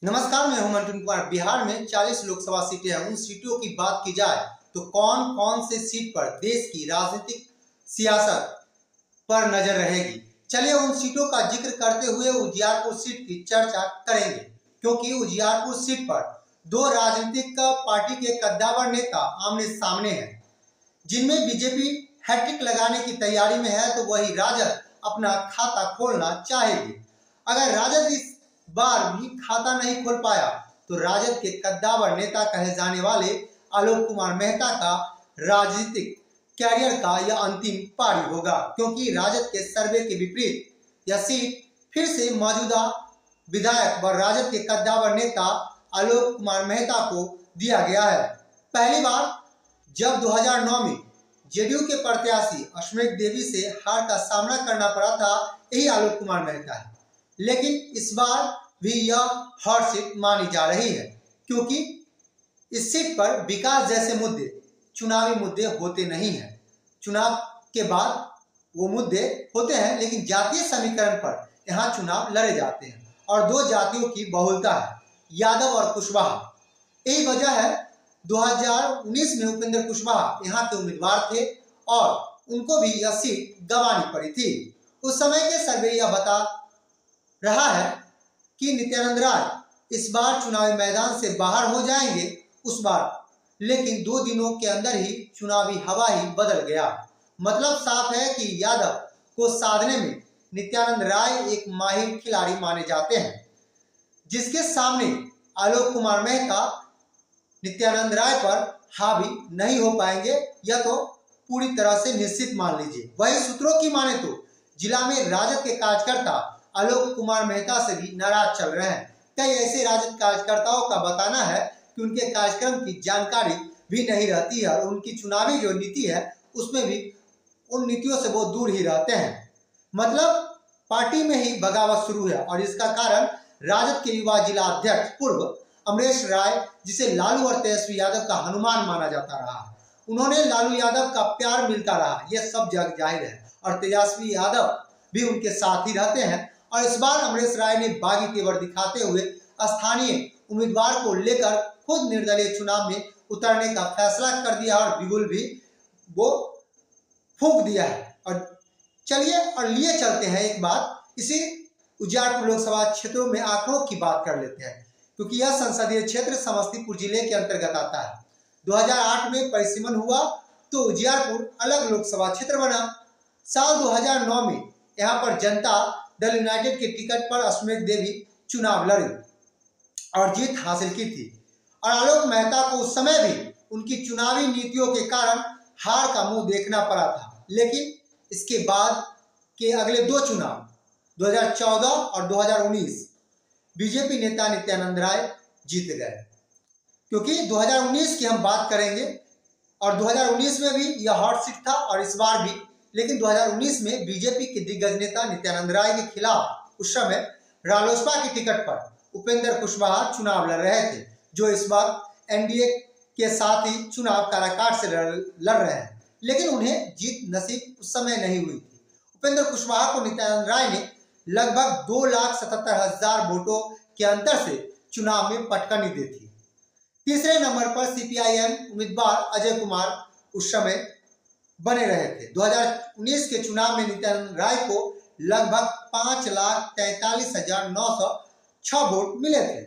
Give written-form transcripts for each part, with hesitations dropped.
नमस्कार, मैं हूं मंटू कुमार। बिहार में 40 लोकसभा सीटें हैं। उन सीटों की बात की जाए तो कौन कौन से सीट पर देश की राजनीतिक सियासत पर नजर रहेगी। चलिए उन सीटों का जिक्र करते हुए उजियारपुर सीट की चर्चा करेंगे, क्योंकि उजियारपुर सीट पर दो राजनीतिक पार्टी के कद्दावर नेता आमने सामने हैं, जिनमें बीजेपी हैट्रिक लगाने की तैयारी में है तो वही राजद अपना खाता खोलना चाहेगी। अगर राजद इस बार भी खाता नहीं खोल पाया तो राजद के कद्दावर नेता कहे जाने वाले आलोक कुमार मेहता का राजनीतिक कैरियर का यह अंतिम पारी होगा, क्योंकि राजद के सर्वे के विपरीत यह सीट फिर से मौजूदा विधायक व राजद के कद्दावर नेता आलोक कुमार मेहता को दिया गया है। पहली बार जब 2009 में जेडीयू के प्रत्याशी अश्वमेध देवी से हार का सामना करना पड़ा था, यही आलोक कुमार मेहता है। लेकिन इस बार भी यह हॉट सीट मानी जा रही है, क्योंकि इस सीट पर विकास जैसे मुद्दे चुनावी मुद्दे होते नहीं हैं। चुनाव के बाद वो मुद्दे होते हैं, लेकिन जातीय समीकरण पर यहाँ चुनाव लड़े जाते हैं और दो जातियों की बहुलता है, यादव और कुशवाहा। यही वजह है 2019 में उपेंद्र कुशवाहा यहाँ के उम्मीदवार थे और उनको भी यह सीट गंवानी पड़ी थी। उस समय के सर्वे यह बता रहा है कि नित्यानंद राय इस बार चुनावी मैदान से बाहर हो जाएंगे उस बार, लेकिन 2 दिनों के अंदर ही चुनावी हवा ही बदल गया। मतलब साफ है कि यादव को साधने में नित्यानंद राय एक माहिर खिलाड़ी माने जाते हैं, जिसके सामने आलोक कुमार मेहता नित्यानंद राय पर हावी नहीं हो पाएंगे, यह तो पूरी तरह से निश्चित मान लीजिए। वही सूत्रों की माने तो जिला में राजद के कार्यकर्ता आलोक कुमार मेहता से भी नाराज चल रहे हैं। कई ऐसे राजद कार्यकर्ताओं का बताना है कि उनके कार्यक्रम की जानकारी भी नहीं रहती है और उनकी चुनावी जो नीति है उसमें भी उन नीतियों से वो दूर ही रहते हैं। मतलब पार्टी में ही बगावत शुरू है और इसका कारण राजद के युवा जिला अध्यक्ष पूर्व अमरेश राय, जिसे लालू और तेजस्वी यादव का हनुमान माना जाता रहा, उन्होंने लालू यादव का प्यार मिलता रहा, यह सब जग जाहिर है, और तेजस्वी यादव भी उनके साथ ही रहते हैं। और इस बार अमरेश राय ने बागी तेवर दिखाते हुए स्थानीय उम्मीदवार को लेकर खुद निर्दलीय चुनाव में उतरने का फैसला कर दिया और बिगुल भी वो फूंक दिया है। और चलिए और लिए चलते हैं एक बात, इसी उजियारपुर लोकसभा क्षेत्रों में आंकड़ों की बात कर लेते हैं, क्योंकि यह संसदीय क्षेत्र समस्तीपुर जिले के अंतर्गत आता है। 2008 में परिसीमन हुआ तो उजियारपुर अलग लोकसभा क्षेत्र बना। साल 2009 में यहाँ पर जनता दल यूनाइटेड के टिकट पर अश्वमेध देवी चुनाव लड़ी और जीत हासिल की थी, और आलोक मेहता को उस समय भी उनकी चुनावी नीतियों के कारण हार का मुंह देखना पड़ा था। लेकिन इसके बाद के अगले 2 चुनाव 2014 और 2019 बीजेपी नेता नित्यानंद राय जीत गए। क्योंकि 2019 की हम बात करेंगे और 2019 में भी यह हॉट सीट था और इस बार भी, लेकिन 2019 में बीजेपी के दिग्गज नेता नित्यानंद राय के खिलाफ उस समय रालोसपा की टिकट पर उपेंद्र कुशवाहा चुनाव लड़ रहे थे, जो इस बार एनडीए के साथ ही चुनाव काराकाट से लड़ रहे हैं, लेकिन उन्हें जीत नसीब उस समय नहीं हुई थी। उपेंद्र कुशवाहा को नित्यानंद राय ने लगभग 2,77,000 वोटों के अंतर से चुनाव में पटकनी दी थी। तीसरे नंबर पर सीपीआईएम उम्मीदवार अजय कुमार उस समय बने रहे थे। 2019 के चुनाव में नित्यानंद राय को लगभग 5,43,906 वोट मिले थे।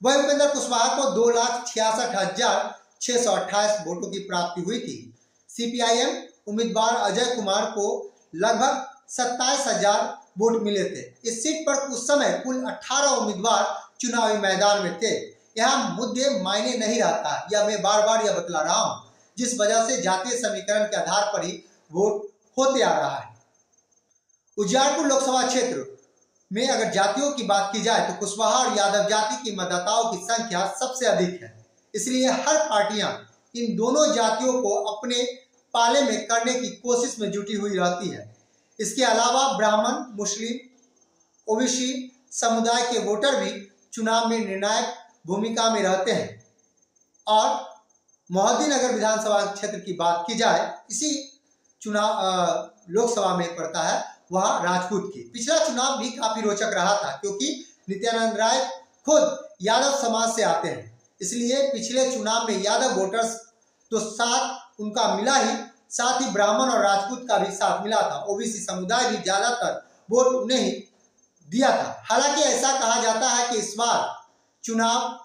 वही उपेंद्र कुशवाहा को 2,66,628 वोटों की प्राप्ति हुई थी। सीपीआईएम उम्मीदवार अजय कुमार को लगभग 27,000 वोट मिले थे। इस सीट पर उस समय कुल 18 उम्मीदवार चुनावी मैदान में थे। यहाँ मुद्दे मायने नहीं रखता, यह मैं बार बार यह बतला रहा हूँ, जिस वजह से जातीय समीकरण के आधार पर ही वोट होते आ रहा है। उजियारपुर लोकसभा क्षेत्र में अगर जातियों की बात की जाए तो कुशवाहा और यादव जाति की मतदाताओं की संख्या सबसे अधिक है। इसलिए हर पार्टियां इन दोनों जातियों को अपने पाले में करने की कोशिश में जुटी हुई रहती है। इसके अलावा ब्राह्मण, मुस्लिम, ओबीसी समुदाय के वोटर भी चुनाव में निर्णायक भूमिका में रहते हैं। और मोहद्दीनगर विधानसभा क्षेत्र की बात की जाए, इसी चुनाव लोकसभा में पड़ता है, वह राजपूत की। पिछला चुनाव भी काफी रोचक रहा था, क्योंकि नित्यानंद राय खुद यादव समाज से आते हैं, इसलिए पिछले चुनाव में यादव वोटर्स तो साथ उनका मिला ही, साथ ही ब्राह्मण और राजपूत का भी साथ मिला था। ओबीसी समुदाय भी ज्यादातर वोट उन्हें ही दिया था। हालांकि ऐसा कहा जाता है कि इस बार चुनाव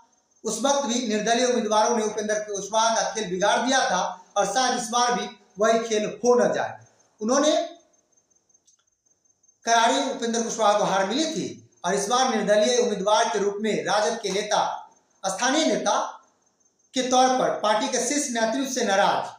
उस वक्त भी निर्दलीय उम्मीदवारों ने उपेंद्र कुशवाहा का खेल बिगाड़ दिया था और शायद इस बार भी वही खेल हो न जाए। उन्होंने करारी उपेंद्र कुशवाहा को हार मिली थी और इस बार निर्दलीय उम्मीदवार के रूप में राजद के नेता, स्थानीय नेता के तौर पर पार्टी के शीर्ष नेतृत्व से नाराज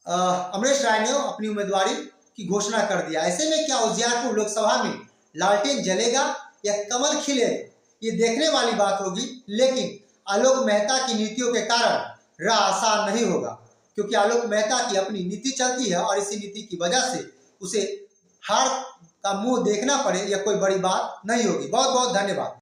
अमरेश राय ने अपनी उम्मीदवारी की घोषणा कर दिया। ऐसे में क्या उजियारपुर लोकसभा में लालटेन जलेगा या कमल खिलेगा, ये देखने वाली बात होगी। लेकिन आलोक मेहता की नीतियों के कारण राह आसान नहीं होगा, क्योंकि आलोक मेहता की अपनी नीति चलती है और इसी नीति की वजह से उसे हार का मुंह देखना पड़े, यह कोई बड़ी बात नहीं होगी। बहुत बहुत धन्यवाद।